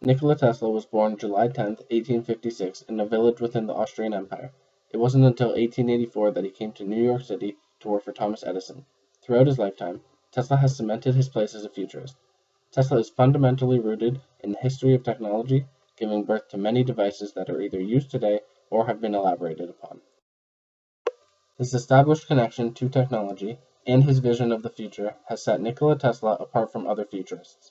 Nikola Tesla was born July 10, 1856, in a village within the Austrian Empire. It wasn't until 1884 that he came to New York City to work for Thomas Edison. Throughout his lifetime, Tesla has cemented his place as a futurist. Tesla is fundamentally rooted in the history of technology, giving birth to many devices that are either used today or have been elaborated upon. His established connection to technology and his vision of the future has set Nikola Tesla apart from other futurists.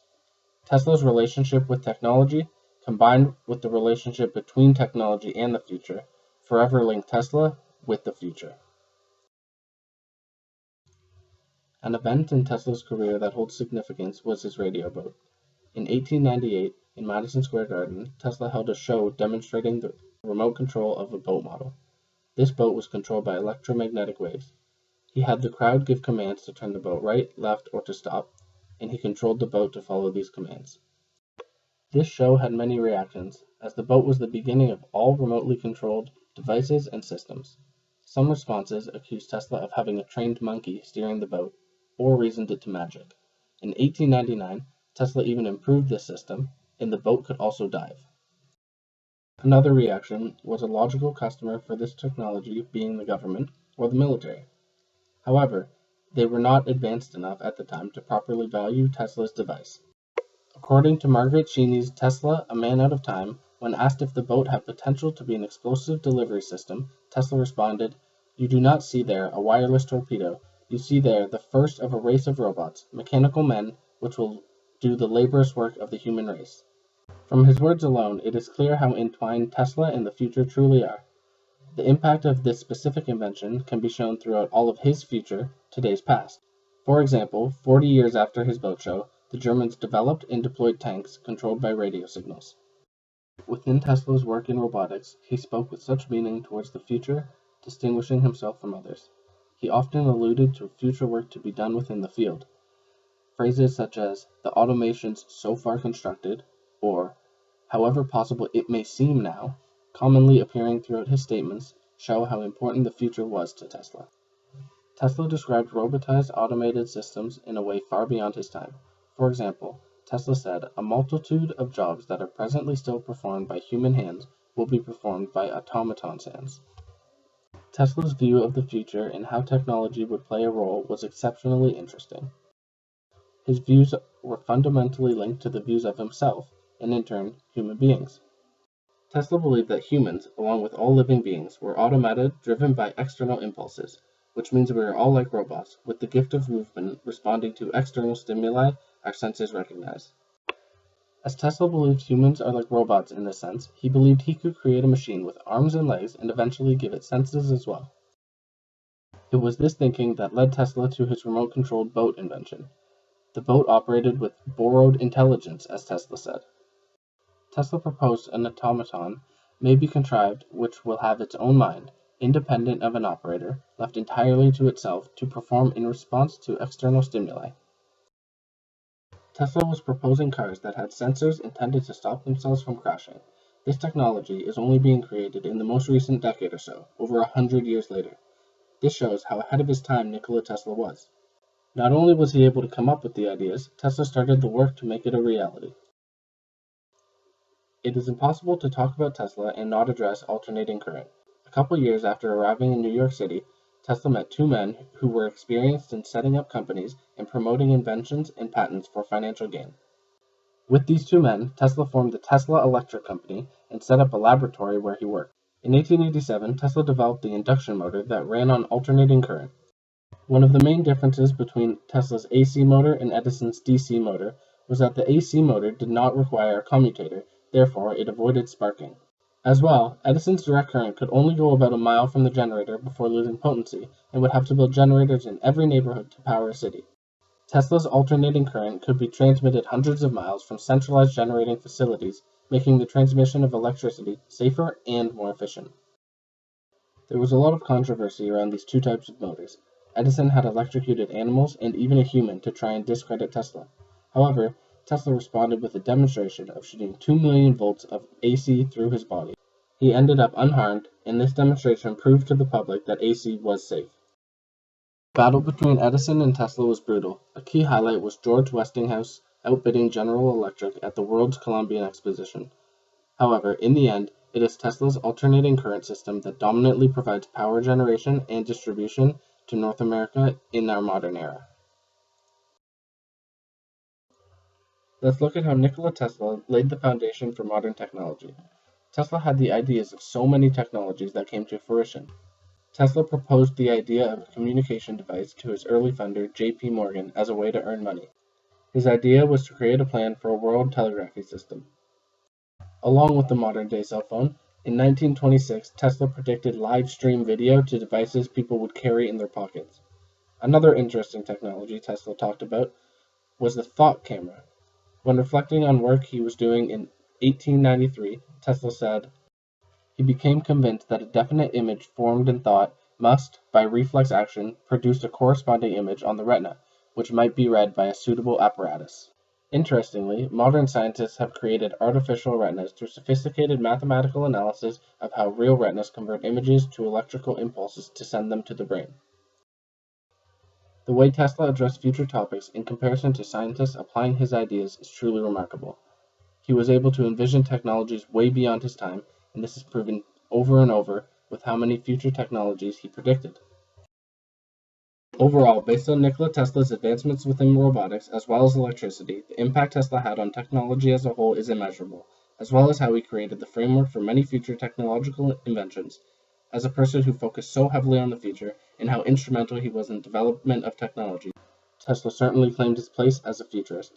Tesla's relationship with technology, combined with the relationship between technology and the future, forever link Tesla with the future. An event in Tesla's career that holds significance was his radio boat. In 1898, in Madison Square Garden, Tesla held a show demonstrating the remote control of a boat model. This boat was controlled by electromagnetic waves. He had the crowd give commands to turn the boat right, left, or to stop, and he controlled the boat to follow these commands. This show had many reactions, as the boat was the beginning of all remotely controlled devices and systems. Some responses accused Tesla of having a trained monkey steering the boat, or reasoned it to magic. In 1899, Tesla even improved this system, and the boat could also dive. Another reaction was a logical customer for this technology being the government or the military. However, they were not advanced enough at the time to properly value Tesla's device. According to Margaret Cheney's Tesla, A Man Out of Time, when asked if the boat had potential to be an explosive delivery system, Tesla responded, "You do not see there a wireless torpedo. You see there the first of a race of robots, mechanical men, which will do the laborious work of the human race." From his words alone, it is clear how entwined Tesla and the future truly are. The impact of this specific invention can be shown throughout all of his future, today's past. For example, 40 years after his boat show, the Germans developed and deployed tanks controlled by radio signals. Within Tesla's work in robotics, he spoke with such meaning towards the future, distinguishing himself from others. He often alluded to future work to be done within the field. Phrases such as, "the automations so far constructed," or, "however possible it may seem now," commonly appearing throughout his statements, show how important the future was to Tesla. Tesla described robotized automated systems in a way far beyond his time. For example, Tesla said, "A multitude of jobs that are presently still performed by human hands will be performed by automaton's hands." Tesla's view of the future and how technology would play a role was exceptionally interesting. His views were fundamentally linked to the views of himself, and in turn, human beings. Tesla believed that humans, along with all living beings, were automated, driven by external impulses, which means we are all like robots, with the gift of movement responding to external stimuli our senses recognize. As Tesla believed humans are like robots in this sense, he believed he could create a machine with arms and legs and eventually give it senses as well. It was this thinking that led Tesla to his remote-controlled boat invention. The boat operated with borrowed intelligence, as Tesla said. Tesla proposed an automaton may be contrived which will have its own mind, independent of an operator, left entirely to itself to perform in response to external stimuli. Tesla was proposing cars that had sensors intended to stop themselves from crashing. This technology is only being created in the most recent decade or so, over 100 years later. This shows how ahead of his time Nikola Tesla was. Not only was he able to come up with the ideas, Tesla started the work to make it a reality. It is impossible to talk about Tesla and not address alternating current. A couple years after arriving in New York City, Tesla met two men who were experienced in setting up companies and promoting inventions and patents for financial gain. With these two men, Tesla formed the Tesla Electric Company and set up a laboratory where he worked. In 1887, Tesla developed the induction motor that ran on alternating current. One of the main differences between Tesla's AC motor and Edison's DC motor was that the AC motor did not require a commutator, therefore it avoided sparking. As well, Edison's direct current could only go about a mile from the generator before losing potency, and would have to build generators in every neighborhood to power a city. Tesla's alternating current could be transmitted hundreds of miles from centralized generating facilities, making the transmission of electricity safer and more efficient. There was a lot of controversy around these two types of motors. Edison had electrocuted animals and even a human to try and discredit Tesla. However, Tesla responded with a demonstration of shooting 2 million volts of AC through his body. He ended up unharmed, and this demonstration proved to the public that AC was safe. The battle between Edison and Tesla was brutal. A key highlight was George Westinghouse outbidding General Electric at the World's Columbian Exposition. However, in the end, it is Tesla's alternating current system that dominantly provides power generation and distribution to North America in our modern era. Let's look at how Nikola Tesla laid the foundation for modern technology. Tesla had the ideas of so many technologies that came to fruition. Tesla proposed the idea of a communication device to his early funder, J.P. Morgan, as a way to earn money. His idea was to create a plan for a world telegraphy system. Along with the modern-day cell phone, in 1926, Tesla predicted live stream video to devices people would carry in their pockets. Another interesting technology Tesla talked about was the thought camera. When reflecting on work he was doing in 1893, Tesla said, "He became convinced that a definite image formed in thought must, by reflex action, produce a corresponding image on the retina, which might be read by a suitable apparatus." Interestingly, modern scientists have created artificial retinas through sophisticated mathematical analysis of how real retinas convert images to electrical impulses to send them to the brain. The way Tesla addressed future topics in comparison to scientists applying his ideas is truly remarkable. He was able to envision technologies way beyond his time, and this is proven over and over with how many future technologies he predicted. Overall, based on Nikola Tesla's advancements within robotics as well as electricity, the impact Tesla had on technology as a whole is immeasurable, as well as how he created the framework for many future technological inventions. As a person who focused so heavily on the future and how instrumental he was in the development of technology, Tesla certainly claimed his place as a futurist.